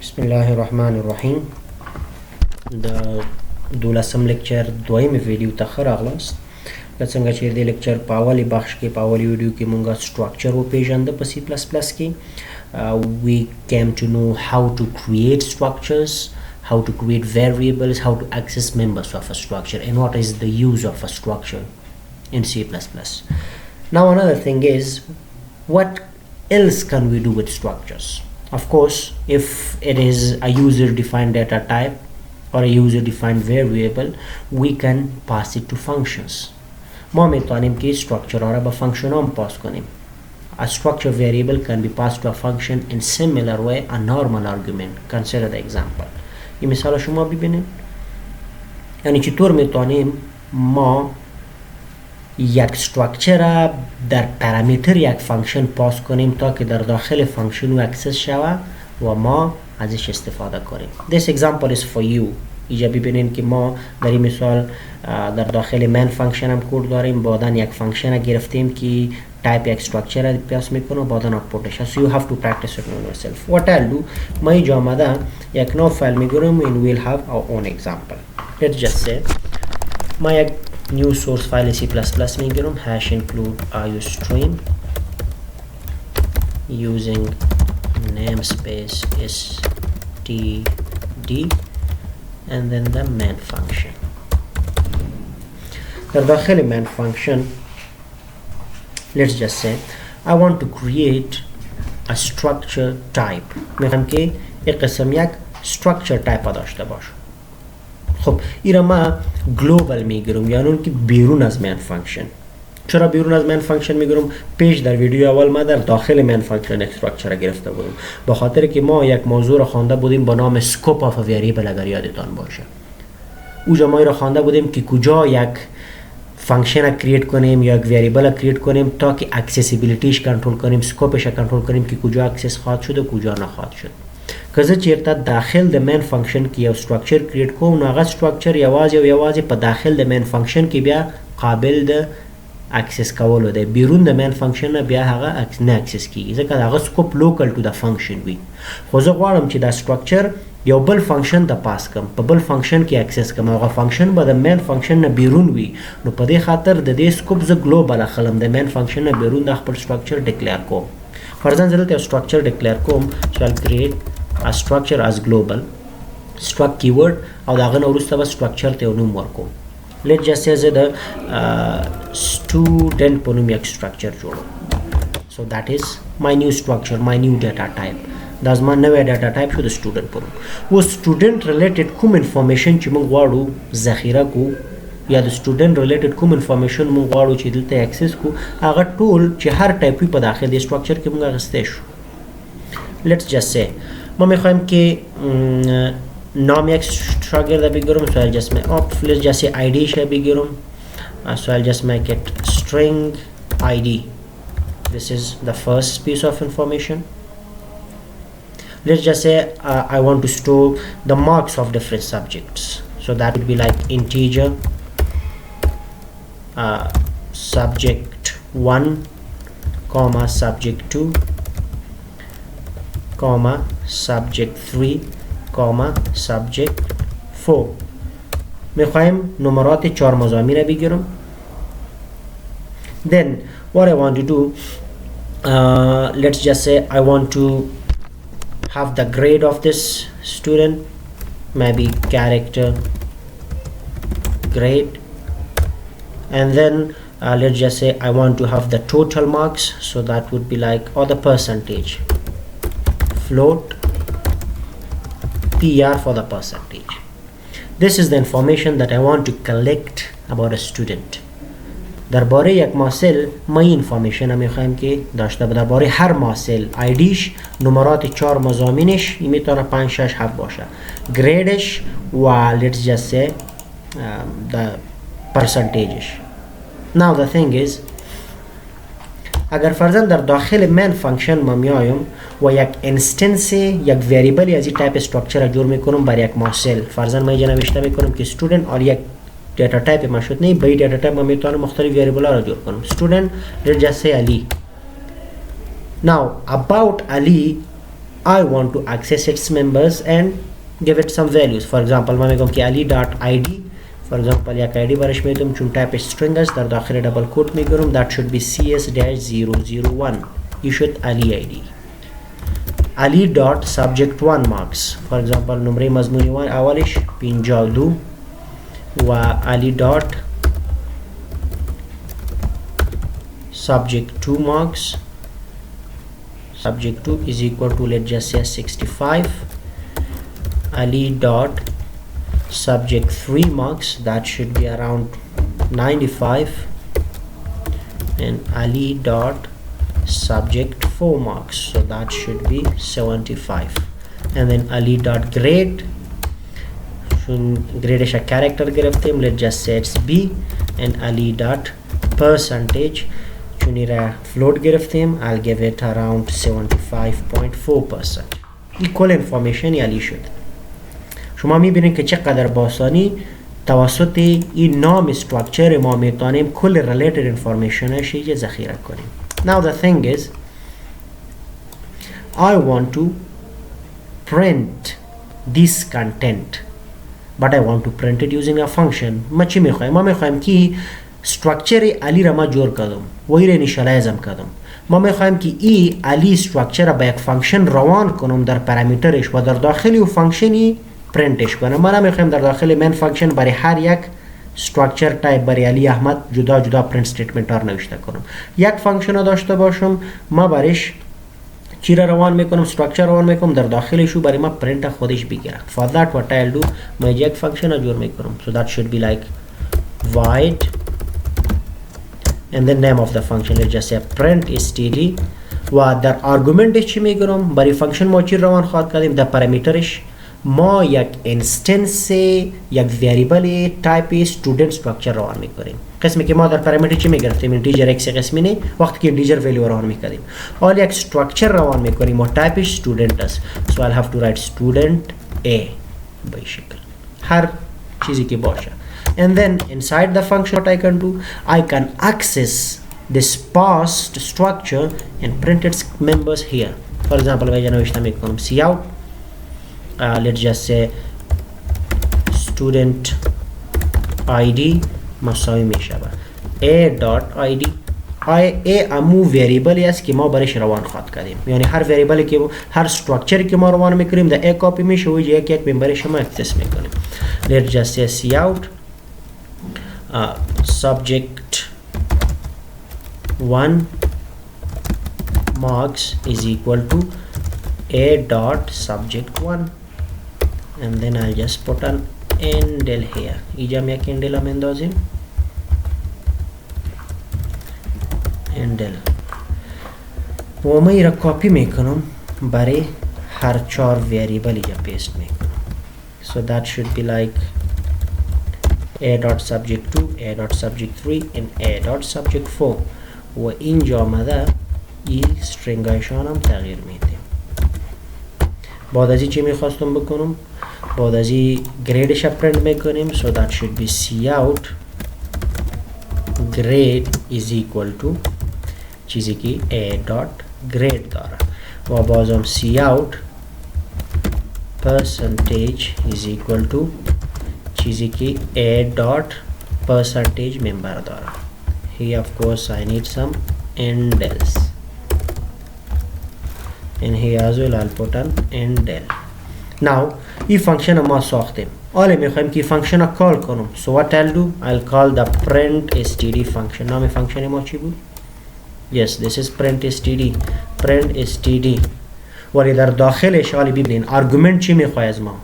Bismillahirrahmanirrahim. د دولسم لیکچر دویم ویډیو ته ښه راغلاست. د څنګه چې د لیکچر په اولي بخش کې په اولي ویډیو کې مونږه سټرکچر وپیژنده په سی پلس پلس کې. We came to know how to create structures, how to create variables, how to access members of a structure, and what is the use of a structure in C++. Now another thing is, what else can we do with structures? Of course, if it is a user-defined data type or a user-defined variable, we can pass it to functions. ما میتونیم که structure را به function هم pass کنیم. A structure variable can be passed to a function in similar way a normal argument. Consider the example. این مثال شما ببینید. یعنی چطور میتونیم ما یک structure را در پرامیتر یک فانکشن پاس کنیم تا که در داخل فانکشن و اکسس شود و ما ازش استفاده کنیم. This example is for you. اینجا ببینید که ما در این مثال در داخل من فانکشن هم کد داریم. بعداً یک فانکشن را گرفتیم که تایپ یک structure را پاس میکنه و بعداً آپورتش. So you have to practice it on yourself. What I'll do, ما اینجا آمده یک نو فایل میگیرم and we'll have our own example. Let's just say ما یک new source file C++ میگیرم hash include iostream using namespace std and then the main function. در داخل main function let's just say I want to create a structure type. میخوام که یک قسم یک structure type داشته باشه. خب ایرا ما گلوبال میگیرم، یعنی اون که بیرون از من فانکشن. چرا بیرون از من فانکشن میگیرم؟ پیش در ویدیو اول ما در داخل من فانکشن استراکچر گرفته بودم، به خاطر که ما یک موضوع را خوانده بودیم با نام سکوپ آف وریبل، اگر یادتان باشه. اونجا ما را خوانده بودیم که کجا یک فانکشن را کرییت کنیم یا یک وریبل را کرییت کنیم تا که اکسسیبیلیتیش کنترل کنیم، سکوپش را کنترل کنیم که کجا اکسس خواهد شد و کجا نخواهد شد. که زه چیرته داخل د مین فانکشن کې یو structure کریټ کوم، نو هغه structure یوازې په داخل د مین فانکشن کې بیا قابل د اکسس کولو دی، بیرون د مین فانکشن نه بیا هغه نه اکسس کیږي ځکه هغه سکوپ لوکل ټو د فانکشن وي. خو زه غواړم چې دا structure یو بل فانکشن ته پاس کم، په بل فانکشن کې اکسس کم، هغه فانکشن به د مین فانکشن نه بیرون وي. نو په دې خاطر د دې سکوپ زه ګلوبال اخلم، د مین فانکشن نه بیرون د خپل structure ډیکلیئر کوم. فرضاً زه دلته یو structure ډیکلیئر کوم چې I'll create a structure as global struct keyword او داغه نو وروسته به structure ته نوم ورکوم. let's just say زه د student په نوم یک structure جوړوم. so that is my new structure, my new data type. دا زما نوې data type شو د student په نوم. و student related کوم information چې موږ غواړو ذخیره کو یا د student related کوم information موږ غواړو چې دلته access کو، هغه ټول چې هر ټایپ په داخل د structure کې موږ غوښته شو. let's just say ما میخوایم که نام یک شاگرد بگیرم، so I'll just make up, let's just say ID شه بگیرم، so I'll just make it string ID. This is the first piece of information. Let's just say I want to store the marks of different subjects, so that would be like integer subject 1 comma subject 2 comma subject 3 comma subject 4. میخوایم نمرات 4 مضامین بگیرم. then what I want to do, let's just say I want to have the grade of this student, maybe character grade, and then let's just say I want to have the total marks, so that would be like, or the percentage, float PR for the percentage. This is the information that I want to collect about a student. درباره یک محصل ما این information هم میخوایم که داشته باشه. درباره هر محصل آیدیش، نمرات 4 مضامینش میتونه 5 6 7 باشه، گریدش و let's just say the percentageش. Now the thing is, اگر فرضاً در داخل من فانکشن ما میایم و یک انستنس یک وریبل از این تایپ استراکچر جور میکنم برای یک محصل، فرضاً ما اینجا نوشته میکنم که student اور یک data type ما شد، نه به data type ما میتونم مختلف وریبل ها را جور کنم. student let's just say Ali. now about Ali I want to access its members and give it some values. For example ما میگم که علی dot id for example یک id برش میدم چون تایپ string است در داخل دبل کوت میگیرم that should be cs-001 issued علی id. علی dot subject 1 marks for example نمره مضمونی اولش 52 و علی dot subject 2 marks subject 2 is equal to let's just say 65. Ali dot subject 3 marks that should be around 95 and Ali dot subject 4 marks so that should be 75 and then Ali dot grade grade is a character گرفتیم let's just say it's B and Ali dot percentage چونیره float گرفتیم I'll give it around 75.4%. equal information یالی شد. شما میبینید که چقدر باسانی توسط این نام استراکچر ما میتونیم کل related informationش یه ذخیره کنیم. Now the thing is I want to print this content but I want to print it using a function. ما چی میخوایم؟ ما میخوایم که structure علی را ما جور کردم و این را initialize کردم. ما میخوایم که این علی structure را با یک فانکشن روان کنم در پرامیترش و در داخلی و فانکشنی پرینتش کنم. ما نمیخوایم در داخل مین فانکشن برای هر یک structure type برای علی احمد جدا جدا پرینت استیتمنت ها نوشته کنم. یک فانکشن را داشته باشم ما برش چی را روان میکنم structure روان میکنم در داخلش و برای ما پرینت خودش بگیره. For that what I'll do ما یک فانکشن را جور میکنم. So that should be like void and the name of the function let's just say print std و در argument چی میگیرم برای فانکشن ما چی روان خواهد کردیم در پرامیترش ما یک انستنس یک وریبل تایپ student structure روان میکنیم. قسمی که ما در پرامیتر چی میگرفتیم اینتیجر x قسمی نه وقتی که اینتیجر ویلیو روان میکردیم حال یک structure روان میکنیم و تایپش student است. So I'll have to write student a به شکل هر چیزی که باشه. And then inside the function what I can do I can access this past structure and print its members here. For example मैं नोشته میکنم cout let's just say student id مساوی میشه a dot id a امو وریبلی است که ما برش روان خواهد کردیم یعنی هر وریبلی که هر structure که ما روان میکنیم در a کپی میشه و یک یک ممبرش ما اکسس میکنیم. let's just say cout subject 1 marks is equal to a dot subject 1 and then I'll just put an endel here. ایجام یک endel هم اندازیم endel و ما ایرا کپی میکنم برای هر چار وریبل اینجا پیست میکنم. So that should be like a dot subject 2 a dot subject 3 and a dot subject 4 و اینجا آمده این string هایشان هم تغییر میدیم. بعد از این چی میخواستم بکنم بعد از این گریدش پرینت میکنیم. So that should be cout grade is equal to چیزی که a dot grade داره و بازم cout percentage is equal to چیزی که a dot percentage member داره. Here of course I need some endels and here as well I'll put an endel. Now این فانکشن ما ساختیم حالا میخوایم که فانکشن رو کال کنم. So what I'll do I'll call the print std function. نام فانکشن ما چی بود؟ Yes this is print std ولی در داخلش حالا ببینین argument چی میخواه از ما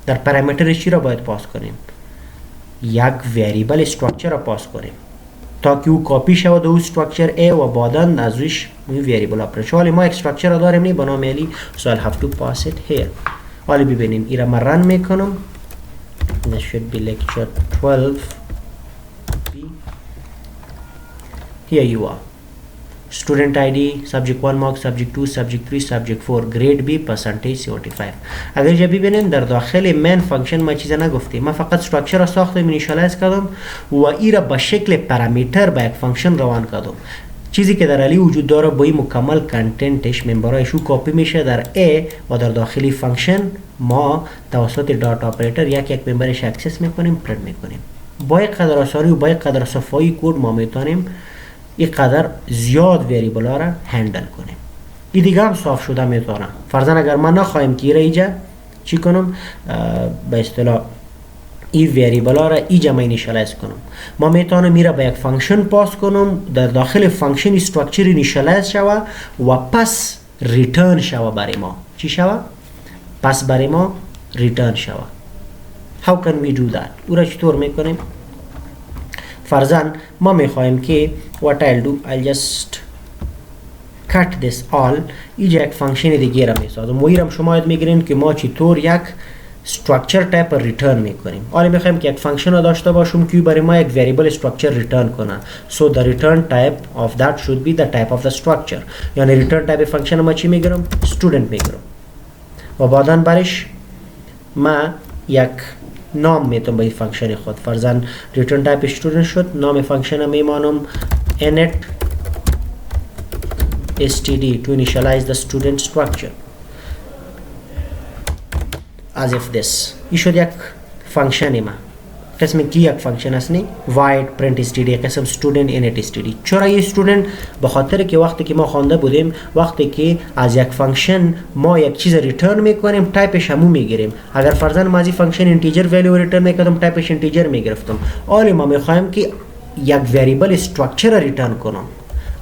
در پرامیترش چی را باید پاس کنیم یک وریبل structure را پاس کنیم تا که او کپی شود او structure a و بعداً ازش این وریبل اپرش حالا ما یک structure را داریم نی بنام علی so I'll have to pass it here. حالا ببینین ایرا من رن میکنم this should be lecture 12 B. Here you are student id subject 1 mark subject 2 subject 3 subject 4 grade b percentage 75. اگر جا ببینین در داخل مین فانکشن ما چیزا نگفتیم ما فقط structure را ساختم اینیشالایز کردم و ای را به شکل پرامیتر با یک فانکشن روان کردم چیزی که در الی وجود داره با این مکمل کنتنتش ممبرایش رو کپی میشه در A و در داخلی فانکشن ما توسط دات اپراتور یک ممبرش اکسس میکنیم، پرینت میکنیم. با یک قدر آسانی و با یک قدر صفایی کد ما میتونیم این قدر زیاد وریبل ها را هندل کنیم. این دیگه هم صاف شده میتونه. فرضاً اگر من نخواهیم که اینجا چی کنم، به اصطلاح این وریبل ها را اینجا ما اینیشالایز کنم، ما میتونم میره به یک فانکشن پاس کنم، در داخل فانکشن استراکچر اینیشالایز شوه و پس ریترن شوه برای ما. چی شوه؟ پس برای ما ریترن شوه. How can we do that؟ او را چطور میکنیم؟ فرضاً ما میخوایم که what I'll do I'll just cut this all. اینجا یک فانکشن دیگه را میسازم و ایرم شما یاد میگیرین که ما چطور یک structure type ریترن میکنیم. حالا میخوایم که یک فانکشن داشته باشیم که برای ما یک variable structure ریترن کنه. So the return type of that should be the type of the structure. یعنی return type فانکشن ما چی میگیرم؟ student میگیرم و بعداً برش ما یک نام میتونم به این فانکشن خود. فرضاً return type student شد، نام فانکشن میمانم init std to initialize the student structure as if this. این شد یک فانکشن ما. قسم کی یک فانکشن است نی void print std قسم student init std. چرا این student؟ به خاطر که وقتی که ما خوانده بودیم وقتی که از یک فانکشن ما یک چیز ریترن میکنیم تایپش همو میگیریم. اگر فرضاً ما از این فانکشن اینتیجر ولیو ریترن میکردم تایپش اینتیجر میگرفتم. حالا ما میخوایم که یک وریبل استراکچر ریترن کنم،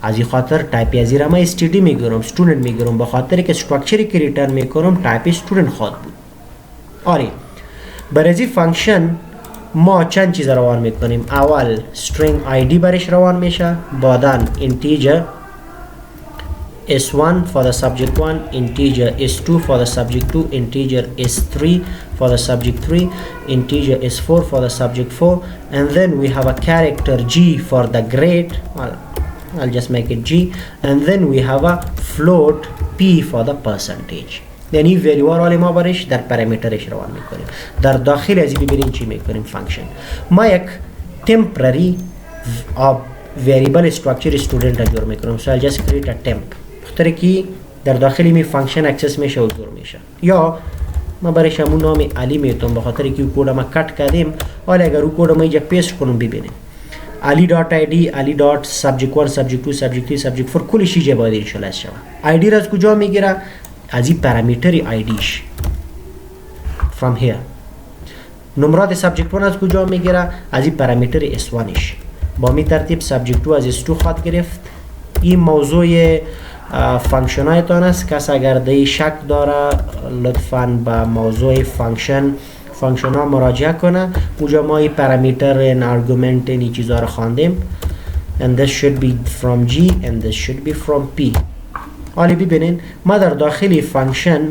از این خاطر تایپ از این ما std میگیرم، student میگیرم، به خاطر که استراکچری که ریترن میکنم تایپ student خواهد بود. آره برای این فانکشن ما چند چیز روان میکنیم. اول string id برش روان میشه، بعداً integer s1 for the subject 1, integer s2 for the subject 2, integer s3 for the subject 3, integer s4 for the subject 4, and then we have a character g for the grade. I'll just make it g, and then we have a float p for the percentage. یعنی وریبل ما برش در پارامترش روان میکنیم. در داخل از این ببینیم چی میکنیم فانکشن. ما یک temporary variable structure student را جور میکنیم. So I'll just create a temp. بخاطر که در داخل می فانکشن اکسس میشه و جور میشه. یا ما برش همون نام علی میتونم به خاطر که کد ما کٹ کردیم. حالا اگر او کد ما اینجا پیست کنم ببینیم. ali.id ali.subject1 subject2 subject3 subject4 کلش اینجا باید اینشالایز شود. id را از کجا میگیره؟ از این پارامتر آیدیش from here. نمرات سابجکت 1 از کجا میگیره؟ از این پارامتر s1ش. با می ترتیب سابجکت 2 از s2 خواهد گرفت. این موضوع فانکشن هایتان است. کس اگر دی شک داره لطفاً به موضوع فانکشن ها مراجعه کنه. اونجا ما این پارامتر این ارگومنت این چیزا رو خواندیم. and this should be from g and this should be from p. حالا ببینین ما در داخل فانکشن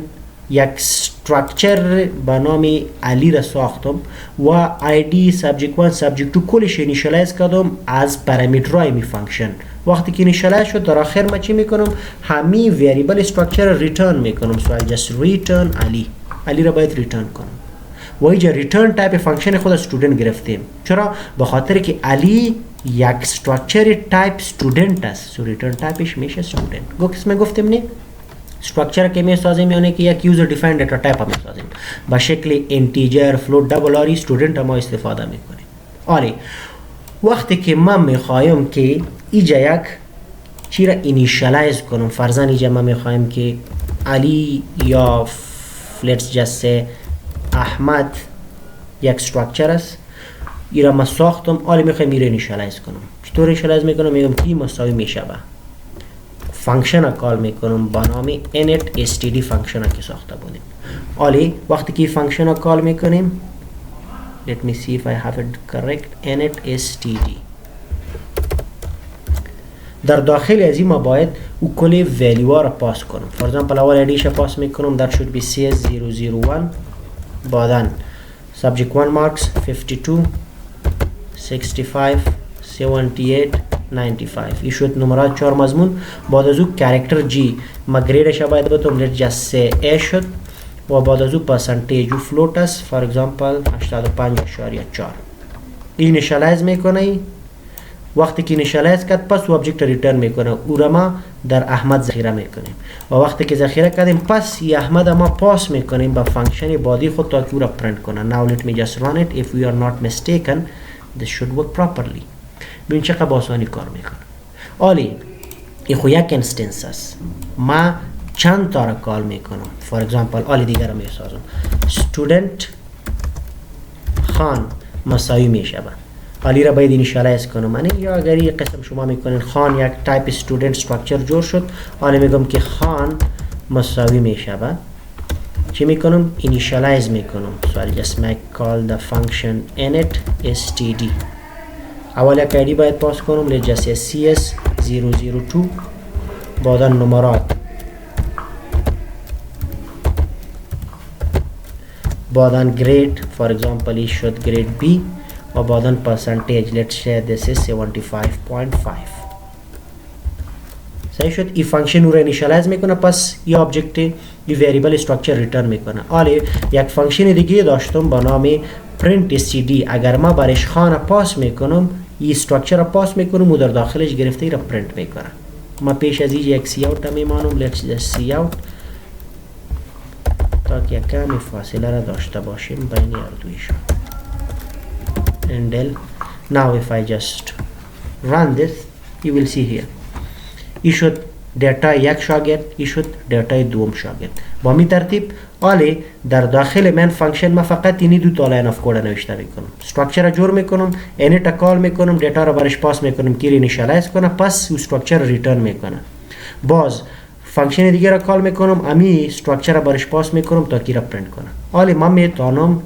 یک استراکچر به نام علی را ساختم و آیدی سابجکت 1 سابجکت 2 کلش اینیشالایز کردم از پارامترهای می فانکشن. وقتی که اینیشالایز شد در آخر ما چی میکنم؟ همین وریبل استراکچر ریترن میکنم. so I'll just return علی را باید ریترن کنم و اینجا ریترن تایپ فانکشن خود استودنت گرفتیم. چرا؟ به خاطر که علی یک استراکچر تایپ استودنت است. سو ریترن تایپش میشه استودنت. گفتیم نه استراکچر که میسازیم یعنی که یک یوزر دیفاین دیتا تایپ میسازیم با شکل اینتیجر فلوت دبل آر استودنت ما استفاده میکنیم. آلی وقتی که من میخوایم که اینجا یک چی را اینیشالایز کنم، فرضاً اینجا ما میخوایم که علی یا let's just say احمد یک استراکچر است، این را ما ساختم. حالا میخوایم این را اینیشالایز کنم. چطور اینیشالایز میکنم؟ میگم کی مساوی میشه با فانکشن را کال میکنم با نام init std فانکشن را که ساخته بودیم. حالا وقتی که فانکشن را کال میکنیم let me see if I have it correct init std در داخل از این ما باید او کل ولیو را پاس کنم. for example اول ایدیش پاس میکنم that should be cs001 بعداً subject 1 marks 52 65 78 95 این شد نمرات 4 مضمون. بعد از او character g ما گریدش باید بتونم let's just say a شد و بعد از او percentage و float است for example 85.4 اینیشالایز میکنه وقتی که اینیشالایز کرد پس او ابجکت ریترن میکنه. او را ما در احمد ذخیره میکنیم و وقتی که ذخیره کردیم پس این احمد ما پاس میکنیم به فانکشن بادی خود تا که او را پرینت کنه. Now let me just run it. If we are not mistaken this should work properly. ببین چقدر با آسانی کار میکنه. عالی. این خو یک انستنس است. ما چند تا را کال میکنم. فور اگزامپل عالی دیگر را میسازم. student خان مساوی میشه. حالی را باید اینیشالایز کنم یا اگر این قسم شما میکنین خان یک تایپ استودنت استراکچر جور شد، حالا میگم که خان مساوی میشه چی میکنم؟ اینیشالایز میکنم. so I'll just make call the function init std. اول یک ایدی باید پاس کنم. let's just say cs002 بعدا نمرات بعدا grade for example این شد grade B و بعدا percentage let's say this is 75.5. صحیح شد. این فانکشن رو اینیشالایز میکنه پس این آبجکت این وریبل استراکچر ریترن میکنه. حالا یک فانکشن دیگه داشتم با نام print std. اگر ما برش خانه پاس میکنم این استراکچر را پاس میکنم و در داخلش گرفته ای را پرینت میکنه. ما پیش از اینجا یک سی اوت را میمانم. let's just see out تا که کمی فاصله را داشته باشیم بین اردویشون. and del. Now if I just run this you will see here این شد دیتا یک شاگرد، این شد دیتا دوم شاگرد. با می ترتیب آلی در داخل من فانکشن ما فقط اینی دو تا لاین اف کد نوشته میکنم. استراکچر را جور میکنم، اینیت را کال میکنم، دیتا را برش پاس میکنم که اینیشالایز کنه پس استراکچر را ریترن میکنه. باز فانکشن دیگه را کال میکنم، امی استراکچر را برش پاس میکنم تا کی را پرینت کنه. آلی من میتونم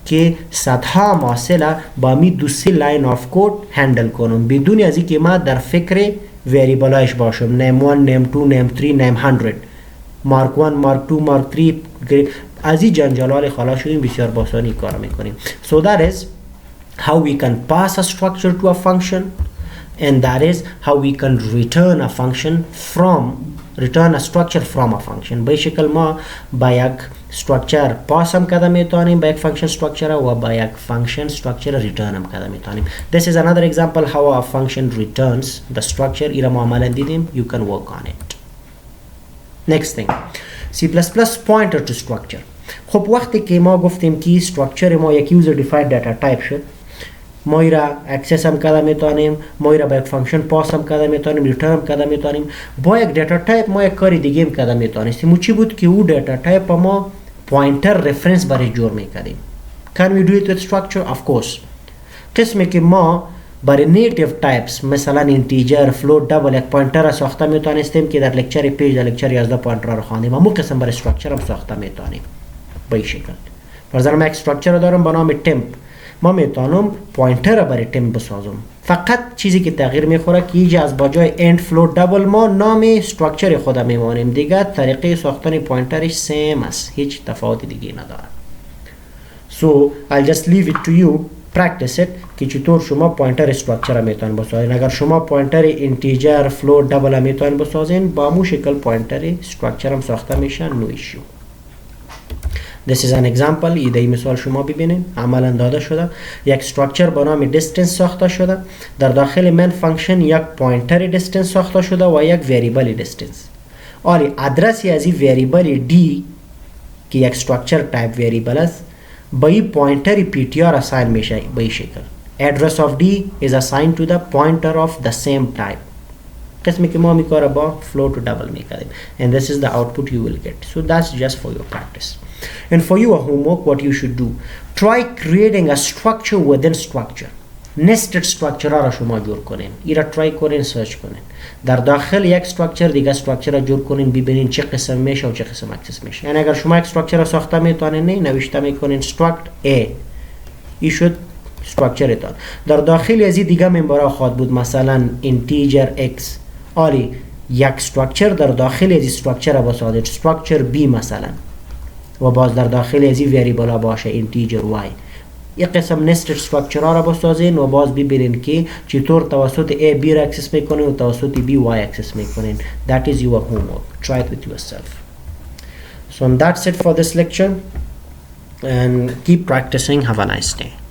که صدها ماسله با می دو سی لاین آف کود هندل کنم بدون از اینکه ما در فکر وریبلایش باشم. نیم 1 نیم 2 نیم 3 نیم 100 مارک 1 مارک 2 مارک 3 از این جنجال خلاص شدیم. بسیار با آسانی کار میکنیم. so that is how we can pass a structure to a function and that is how we can return a function from return a structure from a function. به شکل ما با یک structure pass هم کده میتونیم با یک function structure و با یک function structure return هم کده میتونیم. This is another example how a function returns the structure. ایره ما عملا دیدیم. You can work on it. Next thing C++ pointer to structure. خب وقتی که ما گفتیم که structure ما یک user defined data type شد، ما ایرا اکسس هم کده میتونیم، ما ایرا با یک فانکشن پاس هم کده میتونیم، ریترن هم کده میتونیم. با یک دیتا تایپ ما یک کاری دیگه هم کده میتونستیم. او چی بود که او دیتا تایپ ما پوینتر رفرنس برای جور میکردیم. Can we do it with structure? Of course. قسمی که ما برای نیتیو تایپس مثلا اینتیجر، فلوت، دبل یک پوینتر را ساخته میتونستیم که در لکچر پیج در لکچر 11 پوینتر را خواندیم. اما قسم برای استراکچر هم ساخته میتونیم به این شکل. فرضاً من یک استراکچر دارم با نام temp. ما میتونم پوینتر را برای temp بسازم. فقط چیزی که تغییر میخوره که اینجا از بجای end float double ما نام استراکچر خود میمانیم. دیگه طریقه ساختن پوینترش سیم است. هیچ تفاوت دیگه نداره. So I'll just leave it to you. Practice it که چطور شما پوینتر استراکچر میتونین بسازین. اگر شما پوینتر اینتیجر، فلوت، دبل میتونین بسازین با مو شکل پوینتر استراکچر هم ساخته میشه. نو ایشو. This is an example. ایده مثال شما ببینید عملا داده شده. یک استراکچر با نام distance ساخته شده. در داخل من فانکشن یک پوینتر distance ساخته شده و یک وریبل distance. آلی ادرسی از این وریبل d که یک استراکچر تایپ وریبل است با این پوینتر ptr assign میشه به این شکل. address of d is assigned to the pointer of the same type. قسمی که ما میکاره با float و double میکردیم. And this is the output you will get. So that's just for your practice. And for your homework, what you should do, try creating a structure within structure. Nested structure را شما جور کنین. ایرا try کنین، سرچ کنین. در داخل یک structure دیگه structure را جور کنین، ببینین چه قسم میشه و چه قسم اکسس میشه. یعنی اگر شما یک structure را ساخته میتونین نه نوشته میکنین struct a. این شد structure تان. در داخل از این دیگه منبرا خواهد بود مثلا integer x. آلی یک structure در داخل از این structure را بسازید. structure b مثلا. و باز در داخل از این وریبل ها باشه اینتیجر y. یک قسم nested structure ها را بسازین و باز ببینین که چطور توسط a b را اکسس میکنین و توسط b y اکسس میکنین. That is your homework. Try it with yourself. So that's it for this lecture and keep practicing. Have a nice day.